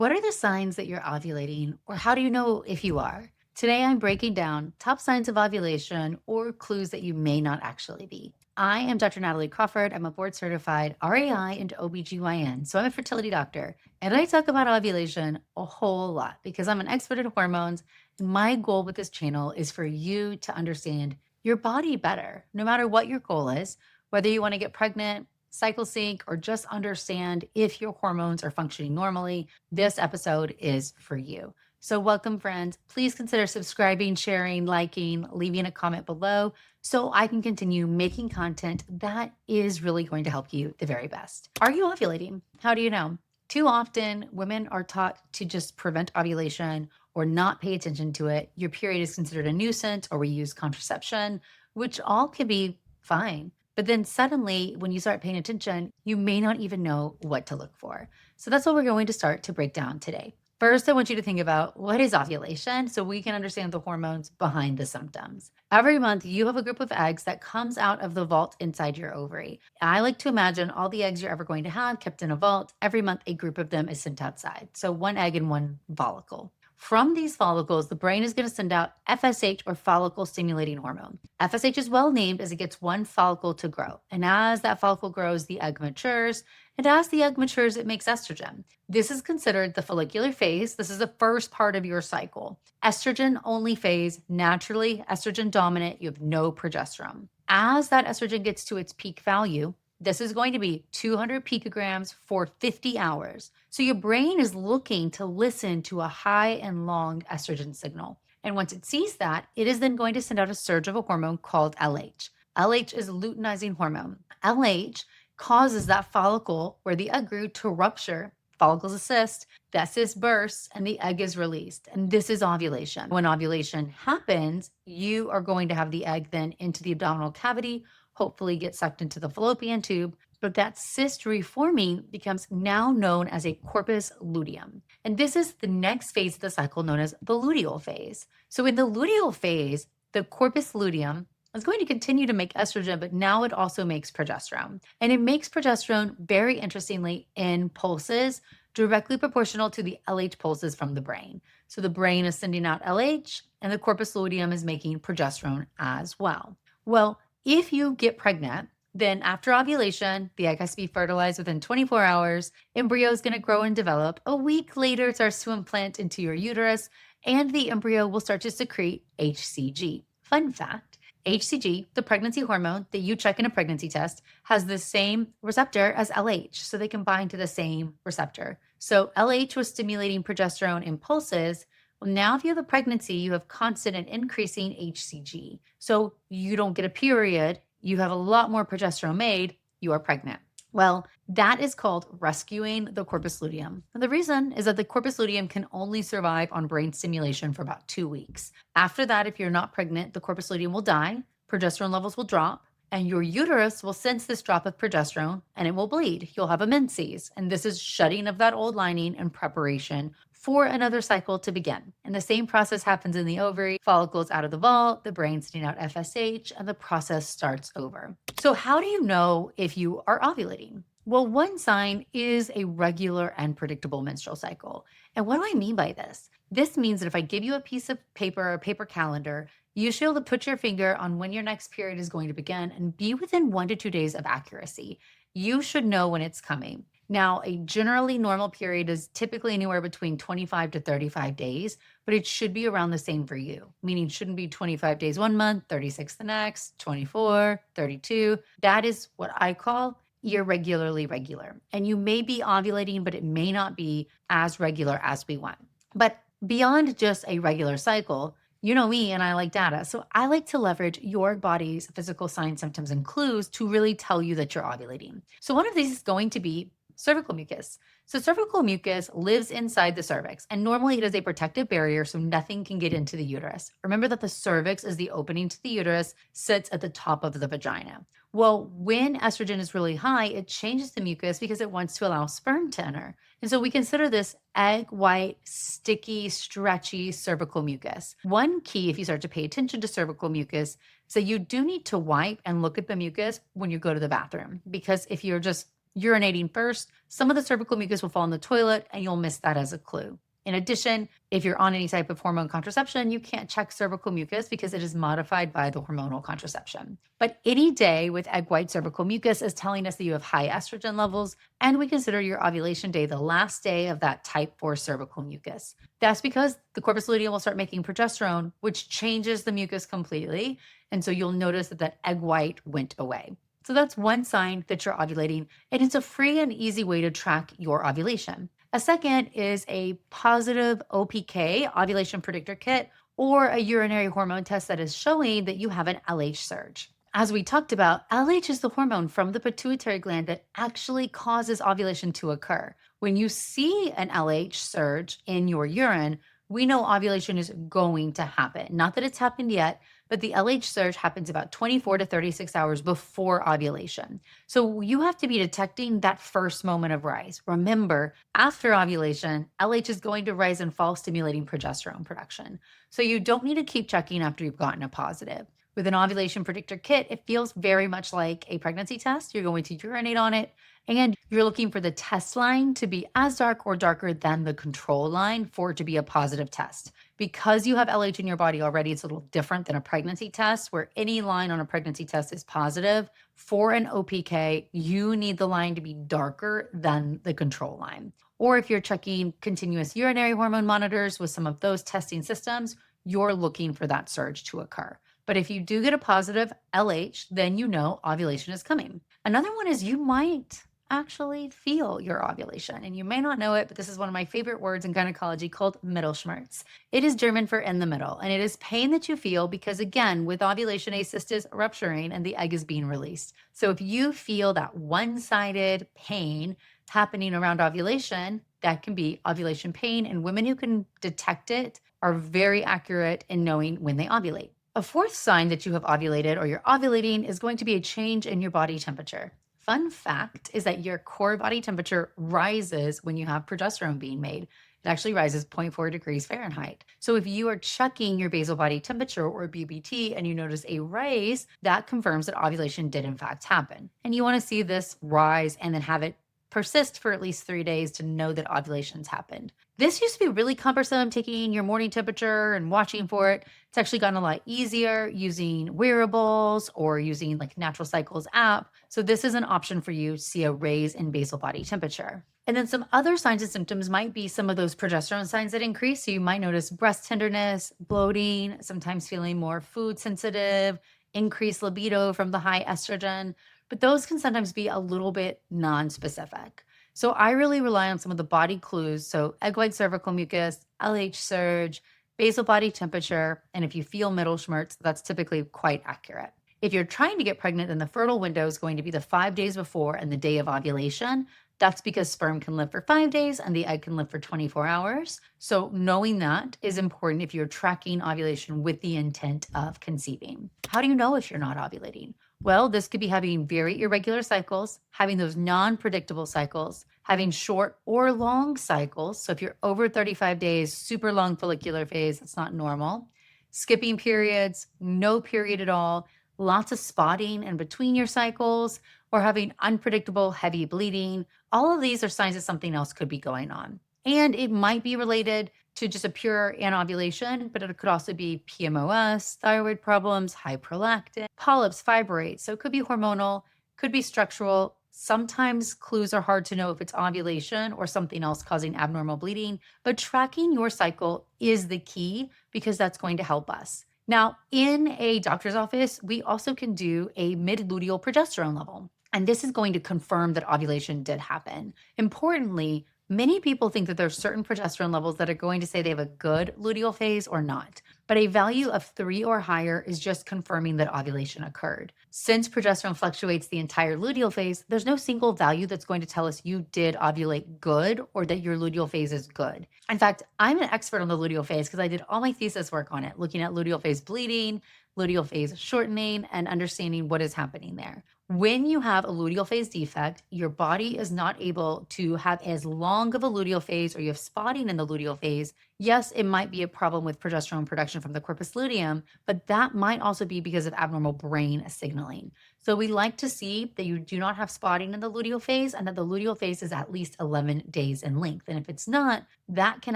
What are the signs that you're ovulating, or how do you know if you are? Today, I'm breaking down top signs of ovulation or clues that you may not actually be. I am Dr. Natalie Crawford. I'm a board certified RAI and OBGYN. So I'm a fertility doctor. And I talk about ovulation a whole lot because I'm an expert in hormones. And my goal with this channel is for you to understand your body better, no matter what your goal is, whether you want to get pregnant, cycle sync, or just understand if your hormones are functioning normally. This episode is for you. So, welcome, friends. Please consider subscribing, sharing, liking, leaving a comment below so I can continue making content that is really going to help you the very best. Are you ovulating? How do you know? Too often, women are taught to just prevent ovulation or not pay attention to it. Your period is considered a nuisance, or we use contraception, which all can be fine. But then suddenly, when you start paying attention, you may not even know what to look for. So that's what we're going to start to break down today. First, I want you to think about what is ovulation so we can understand the hormones behind the symptoms. Every month, you have a group of eggs that comes out of the vault inside your ovary. I like to imagine all the eggs you're ever going to have kept in a vault. Every month, a group of them is sent outside. So one egg in one follicle. From these follicles, the brain is going to send out FSH, or follicle stimulating hormone. FSH is well named as it gets one follicle to grow. And as that follicle grows, the egg matures. And as the egg matures, it makes estrogen. This is considered the follicular phase. This is the first part of your cycle. Estrogen only phase, naturally estrogen dominant, you have no progesterone. As that estrogen gets to its peak value, this is going to be 200 picograms for 50 hours. So your brain is looking to listen to a high and long estrogen signal. And once it sees that, it is then going to send out a surge of a hormone called LH. LH is luteinizing hormone. LH causes that follicle where the egg grew to rupture. Follicles cyst, that cyst bursts, and the egg is released. And this is ovulation. When ovulation happens, you are going to have the egg then into the abdominal cavity, hopefully get sucked into the fallopian tube, but that cyst reforming becomes now known as a corpus luteum. And this is the next phase of the cycle known as the luteal phase. So in the luteal phase, the corpus luteum is going to continue to make estrogen, but now it also makes progesterone. And it makes progesterone, very interestingly, in pulses directly proportional to the LH pulses from the brain. So the brain is sending out LH and the corpus luteum is making progesterone as well. Well, if you get pregnant, then after ovulation, the egg has to be fertilized within 24 hours. Embryo is going to grow and develop. A week later, it starts to implant into your uterus, and the embryo will start to secrete HCG. Fun fact, HCG, the pregnancy hormone that you check in a pregnancy test, has the same receptor as LH, so they can bind to the same receptor. So LH was stimulating progesterone impulses. Well, now if you have a pregnancy, you have constant and increasing HCG. So you don't get a period, you have a lot more progesterone made, you are pregnant. Well, that is called rescuing the corpus luteum. And the reason is that the corpus luteum can only survive on brain stimulation for about 2 weeks. After that, if you're not pregnant, the corpus luteum will die, progesterone levels will drop, and your uterus will sense this drop of progesterone and it will bleed. You'll have a menses. And this is shutting of that old lining in preparation for another cycle to begin. And the same process happens in the ovary, follicles out of the vault, the brain sending out FSH, and the process starts over. So how do you know if you are ovulating? Well, one sign is a regular and predictable menstrual cycle. And what do I mean by this? This means that if I give you a piece of paper or a paper calendar, you should be able to put your finger on when your next period is going to begin and be within 1 to 2 days of accuracy. You should know when it's coming. Now, a generally normal period is typically anywhere between 25 to 35 days, but it should be around the same for you, meaning it shouldn't be 25 days one month, 36 the next, 24, 32. That is what I call irregularly regular. And you may be ovulating, but it may not be as regular as we want. But beyond just a regular cycle, you know me and I like data. So I like to leverage your body's physical signs, symptoms, and clues to really tell you that you're ovulating. So one of these is going to be cervical mucus. So cervical mucus lives inside the cervix, and normally it is a protective barrier so nothing can get into the uterus. Remember that the cervix is the opening to the uterus, sits at the top of the vagina. Well, when estrogen is really high, it changes the mucus because it wants to allow sperm to enter. And so we consider this egg white, sticky, stretchy cervical mucus. One key, if you start to pay attention to cervical mucus, is that you do need to wipe and look at the mucus when you go to the bathroom. Because if you're just urinating first, some of the cervical mucus will fall in the toilet and you'll miss that as a clue. In addition, if you're on any type of hormone contraception, you can't check cervical mucus because it is modified by the hormonal contraception. But any day with egg white cervical mucus is telling us that you have high estrogen levels, and we consider your ovulation day the last day of that type 4 cervical mucus. That's because the corpus luteum will start making progesterone, which changes the mucus completely. And so you'll notice that that egg white went away. So that's one sign that you're ovulating, and it's a free and easy way to track your ovulation. A second is a positive OPK, ovulation predictor kit, or a urinary hormone test that is showing that you have an LH surge. As we talked about, LH is the hormone from the pituitary gland that actually causes ovulation to occur. When you see an LH surge in your urine, we know ovulation is going to happen. Not that it's happened yet, but the LH surge happens about 24 to 36 hours before ovulation. So you have to be detecting that first moment of rise. Remember, after ovulation, LH is going to rise and fall, stimulating progesterone production. So you don't need to keep checking after you've gotten a positive. With an ovulation predictor kit, it feels very much like a pregnancy test. You're going to urinate on it, and you're looking for the test line to be as dark or darker than the control line for it to be a positive test. Because you have LH in your body already, it's a little different than a pregnancy test where any line on a pregnancy test is positive. For an OPK, you need the line to be darker than the control line. Or if you're checking continuous urinary hormone monitors with some of those testing systems, you're looking for that surge to occur. But if you do get a positive LH, then you know ovulation is coming. Another one is you might actually feel your ovulation. And you may not know it, but this is one of my favorite words in gynecology called Mittelschmerz. It is German for in the middle, and it is pain that you feel because, again, with ovulation, a cyst is rupturing and the egg is being released. So if you feel that one-sided pain happening around ovulation, that can be ovulation pain, and women who can detect it are very accurate in knowing when they ovulate. A fourth sign that you have ovulated or you're ovulating is going to be a change in your body temperature. Fun fact is that your core body temperature rises when you have progesterone being made. It actually rises 0.4 degrees Fahrenheit. So if you are checking your basal body temperature or BBT and you notice a rise, that confirms that ovulation did in fact happen. And you want to see this rise and then have it persist for at least 3 days to know that ovulation's happened. This used to be really cumbersome, taking your morning temperature and watching for it. It's actually gotten a lot easier using wearables or using like Natural Cycles app. So this is an option for you to see a raise in basal body temperature. And then some other signs and symptoms might be some of those progesterone signs that increase. So you might notice breast tenderness, bloating, sometimes feeling more food sensitive, increased libido from the high estrogen, but those can sometimes be a little bit non-specific. So I really rely on some of the body clues. So egg white cervical mucus, LH surge, basal body temperature, and if you feel Mittelschmerz, that's typically quite accurate. If you're trying to get pregnant, then the fertile window is going to be the 5 days before and the day of ovulation. That's because sperm can live for 5 days and the egg can live for 24 hours. So knowing that is important if you're tracking ovulation with the intent of conceiving. How do you know if you're not ovulating? Well, this could be having very irregular cycles, having those non-predictable cycles, having short or long cycles. So if you're over 35 days, super long follicular phase, that's not normal. Skipping periods, no period at all, lots of spotting in between your cycles, or having unpredictable heavy bleeding. All of these are signs that something else could be going on. And it might be related to just a pure anovulation, but it could also be PMOS, thyroid problems, high prolactin, polyps, fibroids. So it could be hormonal, could be structural. Sometimes clues are hard to know if it's ovulation or something else causing abnormal bleeding, but tracking your cycle is the key because that's going to help us. Now, in a doctor's office, we also can do a mid-luteal progesterone level, and this is going to confirm that ovulation did happen. Importantly, many people think that there's certain progesterone levels that are going to say they have a good luteal phase or not, but a value of 3 or higher is just confirming that ovulation occurred. Since progesterone fluctuates the entire luteal phase, there's no single value that's going to tell us you did ovulate good or that your luteal phase is good. In fact, I'm an expert on the luteal phase because I did all my thesis work on it, looking at luteal phase bleeding, luteal phase shortening, and understanding what is happening there. When you have a luteal phase defect, your body is not able to have as long of a luteal phase, or you have spotting in the luteal phase. Yes, it might be a problem with progesterone production from the corpus luteum, but that might also be because of abnormal brain signaling. So we like to see that you do not have spotting in the luteal phase and that the luteal phase is at least 11 days in length. And if it's not, that can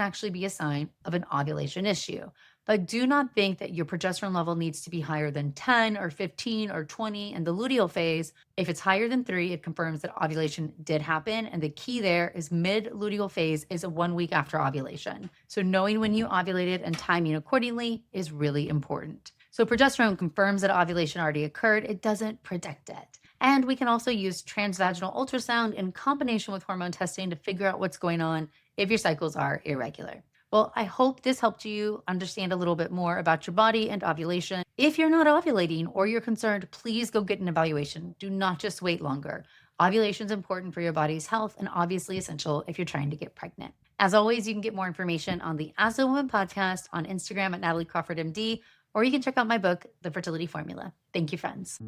actually be a sign of an ovulation issue. But do not think that your progesterone level needs to be higher than 10 or 15 or 20 in the luteal phase. If it's higher than 3, it confirms that ovulation did happen. And the key there is mid luteal phase is 1 week after ovulation. So knowing when you ovulated and timing accordingly is really important. So progesterone confirms that ovulation already occurred. It doesn't predict it. And we can also use transvaginal ultrasound in combination with hormone testing to figure out what's going on if your cycles are irregular. Well, I hope this helped you understand a little bit more about your body and ovulation. If you're not ovulating or you're concerned, please go get an evaluation. Do not just wait longer. Ovulation is important for your body's health and obviously essential if you're trying to get pregnant. As always, you can get more information on the As a Woman podcast on Instagram at Natalie Crawford MD, or you can check out my book, The Fertility Formula. Thank you, friends.